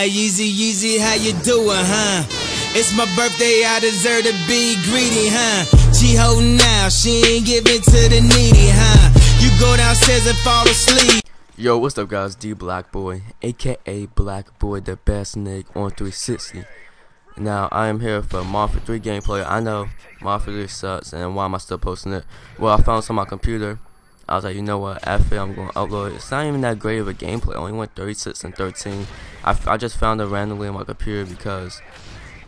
Yeezy, Yeezy, how you doing, huh? It's my birthday, I deserve to be greedy, huh? She holding out, she ain't giving to the needy, huh? You go downstairs and fall asleep. Yo, what's up guys, D Black Boy, aka Black Boy, the best nigga on 360. Now, I am here for MW3 gameplay. I know MW3 sucks, and why am I still posting it? Well, I found some on my computer. I was like, you know what, F it, I'm going to upload it. It's not even that great of a gameplay, only went 36 and 13. I just found it randomly on my computer because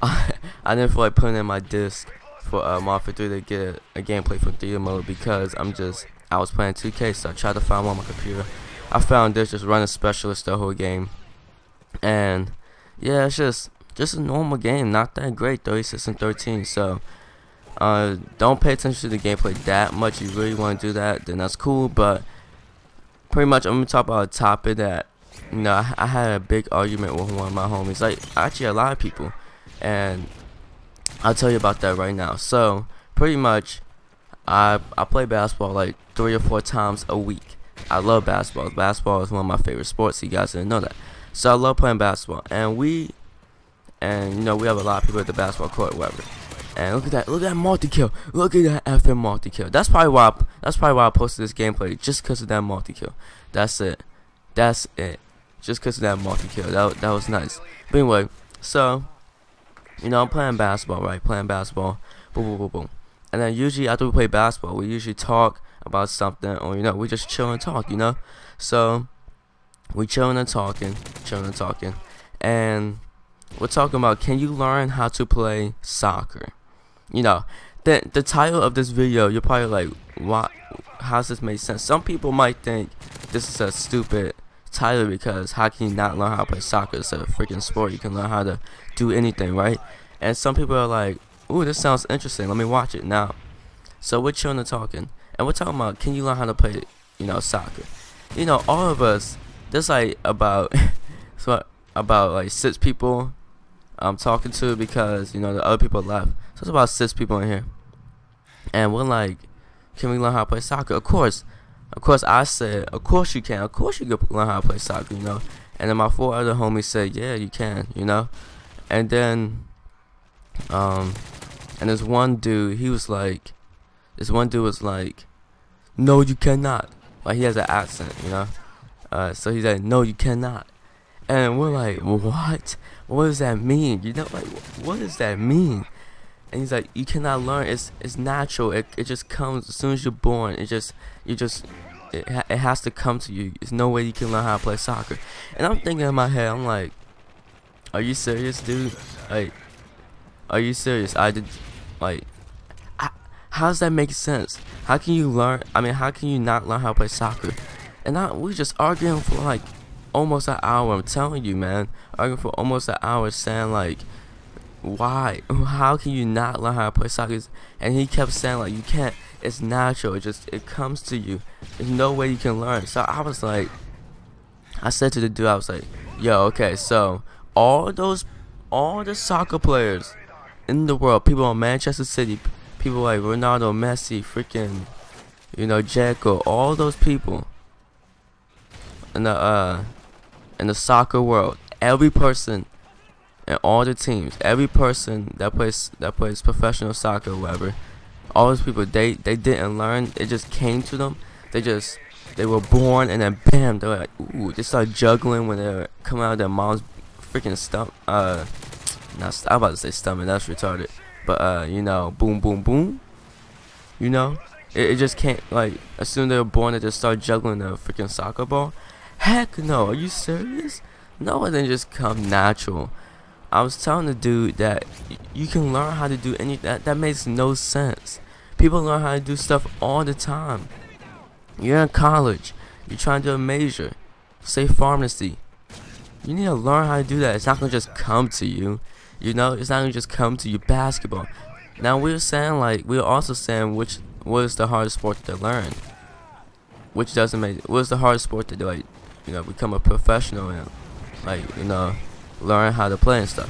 I didn't feel like putting in my disc for MW3 to get a gameplay for theater mode because I was playing 2K, so I tried to find one on my computer. I found this, just running specialist the whole game. And yeah, it's just a normal game, not that great, 36 and 13. So don't pay attention to the gameplay that much. You really want to do that, then that's cool. But pretty much I'm gonna talk about a topic that, you know, I had a big argument with one of my homies, like actually a lot of people, and I'll tell you about that right now. So pretty much I play basketball like 3 or 4 times a week. I love basketball. Basketball is one of my favorite sports. You guys didn't know that. So I love playing basketball, and you know, we have a lot of people at the basketball court, whatever. And look at that multi-kill. Look at that effing multi-kill. That's probably why I posted this gameplay, just because of that multi-kill. That's it. Just because of that multi-kill. That was nice. But anyway, so you know, I'm playing basketball, right? Playing basketball. Boom, boom, boom, boom. And then usually after we play basketball, we usually talk about something, or you know, we just chill and talk, you know. So we chilling and talking, and we're talking about, can you learn how to play soccer? You know, the title of this video, you're probably like, what? How does this make sense? Some people might think this is a stupid title because how can you not learn how to play soccer? It's a freaking sport. You can learn how to do anything, right? And some people are like, ooh, this sounds interesting. Let me watch it now. So we're chilling and talking, and we're talking about, can you learn how to play, you know, soccer? You know, all of us, there's like about like 6 people I'm talking to, because you know the other people left. So it's about 6 people in here, and we're like, can we learn how to play soccer? Of course I said, of course you can. Of course you can learn how to play soccer, you know. And then my 4 other homies said, yeah, you can, you know. And then and this one dude was like, no, you cannot. Like, he has an accent, you know. So he's like, no, you cannot. And we're like, what? What does that mean? You know, like, what does that mean? And he's like, you cannot learn. It's natural. It just comes as soon as you're born. It has to come to you. There's no way you can learn how to play soccer. And I'm thinking in my head, I'm like, are you serious, dude? Like, are you serious? How does that make sense? How can you learn? I mean, how can you not learn how to play soccer? And we just arguing for like almost an hour. I'm telling you, man, arguing for almost an hour, saying like, why? How can you not learn how to play soccer? And he kept saying like, you can't. It's natural. It comes to you. There's no way you can learn. So I was like, I said to the dude, I was like, yo, okay, so all the soccer players in the world, people in Manchester City, people like Ronaldo, Messi, freaking, you know, Jacko, all those people in the soccer world, every person and all the teams, every person that plays professional soccer or whatever, all those people, they didn't learn. It just came to them. They were born, and then bam, they're like, ooh, they start juggling when they're coming out of their mom's freaking stomach. I'm about to say stomach, that's retarded. But you know, boom, boom, boom. You know, it just can't, like, as soon as they were born, they just start juggling the freaking soccer ball. Heck no, are you serious? No, it didn't just come natural. I was telling the dude that you can learn how to do anything. That makes no sense. People learn how to do stuff all the time. You're in college, you're trying to do a major, say pharmacy. You need to learn how to do that. It's not gonna just come to you. You know, it's not gonna just come to you. Basketball. Now we were also saying what is the hardest sport to learn? What is the hardest sport to do, like, you know, become a professional and, like, you know, learn how to play and stuff.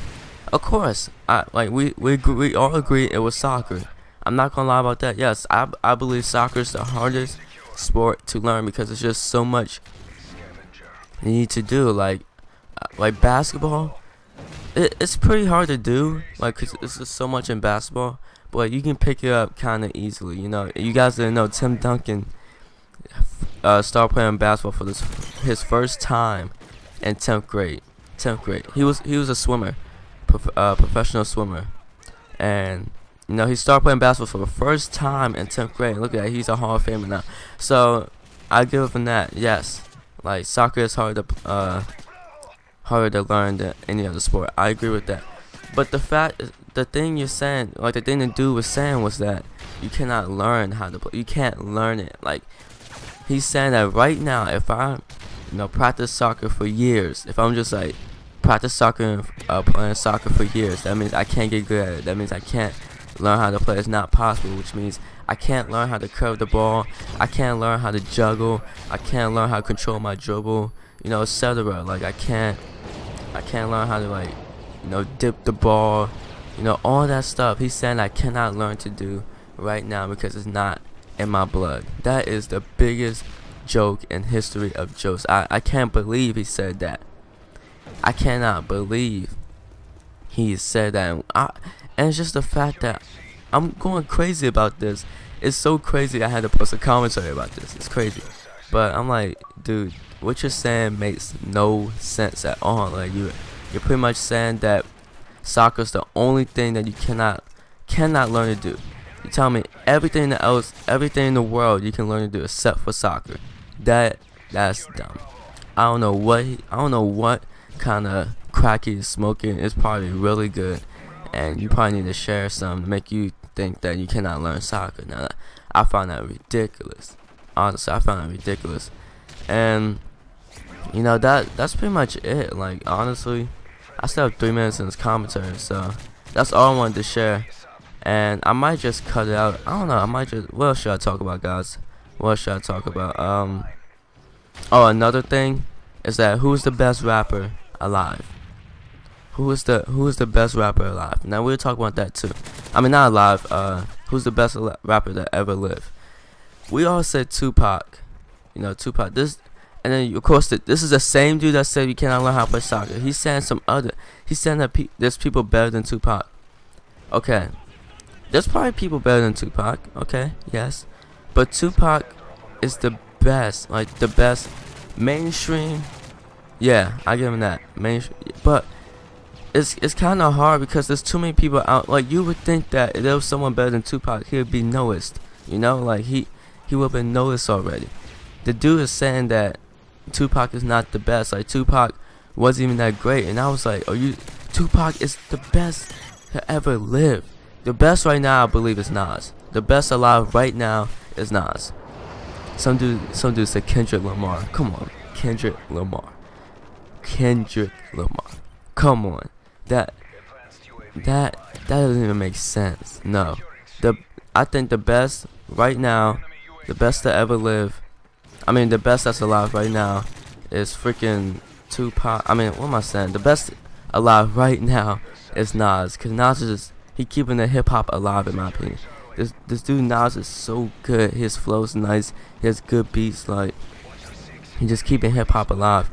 Of course, we all agree it was soccer. I'm not gonna lie about that. Yes, I believe soccer is the hardest sport to learn because it's just so much you need to do. Like, like basketball, it's pretty hard to do, like, 'cause it's just so much in basketball, but you can pick it up kind of easily. You know, you guys didn't know Tim Duncan started playing basketball for his first time in 10th grade. 10th grade. He was a swimmer, professional swimmer, and you know, he started playing basketball for the first time in 10th grade. Look at that, he's a Hall of Famer now. So I give him that. Yes, like soccer is harder to learn than any other sport. I agree with that. But the thing you're saying, like the thing the dude was saying was that you cannot learn how to play. You can't learn it. Like he's saying that right now, if I, you know, practice soccer for years, if I'm just like practice soccer and playing soccer for years, that means I can't get good at it. That means I can't learn how to play. It's not possible, which means I can't learn how to curve the ball. I can't learn how to juggle. I can't learn how to control my dribble, you know, etc. Like I can't learn how to, like, you know, dip the ball, you know, all that stuff. He's saying I cannot learn to do right now because it's not in my blood. That is the biggest joke in history of jokes. I can't believe he said that. I cannot believe he said that. And it's just the fact that I'm going crazy about this. It's so crazy I had to post a commentary about this. It's crazy. But I'm like, dude, what you're saying makes no sense at all. Like you're pretty much saying that soccer's the only thing that you cannot learn to do. You tell me everything else, everything in the world you can learn to do except for soccer. That's dumb. I don't know what kind of crack he's smoking. It's probably really good, and you probably need to share some to make you think that you cannot learn soccer. Now, I find that ridiculous. Honestly, I find that ridiculous. And you know, that's pretty much it. Like honestly, I still have 3 minutes in this commentary, so that's all I wanted to share. And I might just cut it out. I don't know. I might just. What else should I talk about, guys? What should I talk about? Oh, another thing is that who's the best rapper alive? Who is the best rapper alive? Now we'll talk about that too. I mean, not alive. Who's the best rapper that ever lived? We all said Tupac. You know, Tupac. This, and then of course this is the same dude that said you cannot learn how to play soccer. He's saying he's saying that there's people better than Tupac. Okay, there's probably people better than Tupac. Okay, yes, but Tupac is the best, like the best mainstream. Yeah, I give him that mainstream. But it's kind of hard because there's too many people out. Like you would think that if there was someone better than Tupac, he would be noticed. You know, like he would have been noticed already. The dude is saying that Tupac is not the best. Like Tupac wasn't even that great, and I was like, Tupac is the best to ever live. The best right now, I believe, is Nas. The best alive right now is Nas. Some dude said Kendrick Lamar. Come on, Kendrick Lamar. Come on, that doesn't even make sense. No, I think the best right now, the best to ever live. I mean, the best that's alive right now is freaking Tupac. I mean, what am I saying? The best alive right now is Nas, cause Nas is he keeping the hip hop alive, in my opinion. This dude Nas is so good. His flow's nice. He has good beats. Like he just keeping hip hop alive,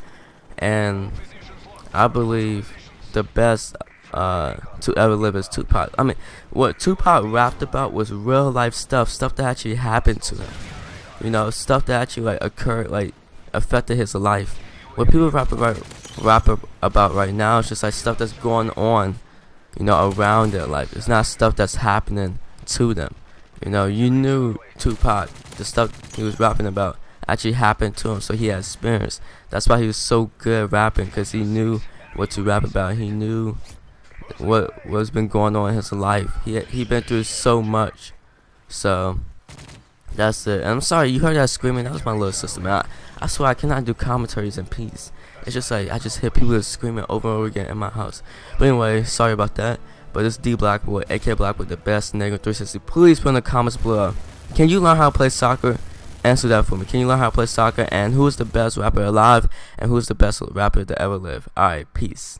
and I believe the best to ever live is Tupac. I mean, what Tupac rapped about was real life stuff that actually happened to him. You know, stuff that actually like occurred, like affected his life. What people rap about right now is just like stuff that's going on, you know, around their life. It's not stuff that's happening to them. You know, you knew Tupac, the stuff he was rapping about actually happened to him, so he had experience. That's why he was so good at rapping, because he knew what to rap about. He knew what's been going on in his life. He been through so much. So that's it. And I'm sorry you heard that screaming. That was my little sister, man. I swear I cannot do commentaries in peace. It's just like I just hear people screaming over and over again in my house. But anyway, sorry about that. But it's D Blackboy, aka Blackboy, the best nigga 360. Please put in the comments below. Can you learn how to play soccer? Answer that for me. Can you learn how to play soccer? And who is the best rapper alive? And who is the best rapper to ever live? Alright, peace.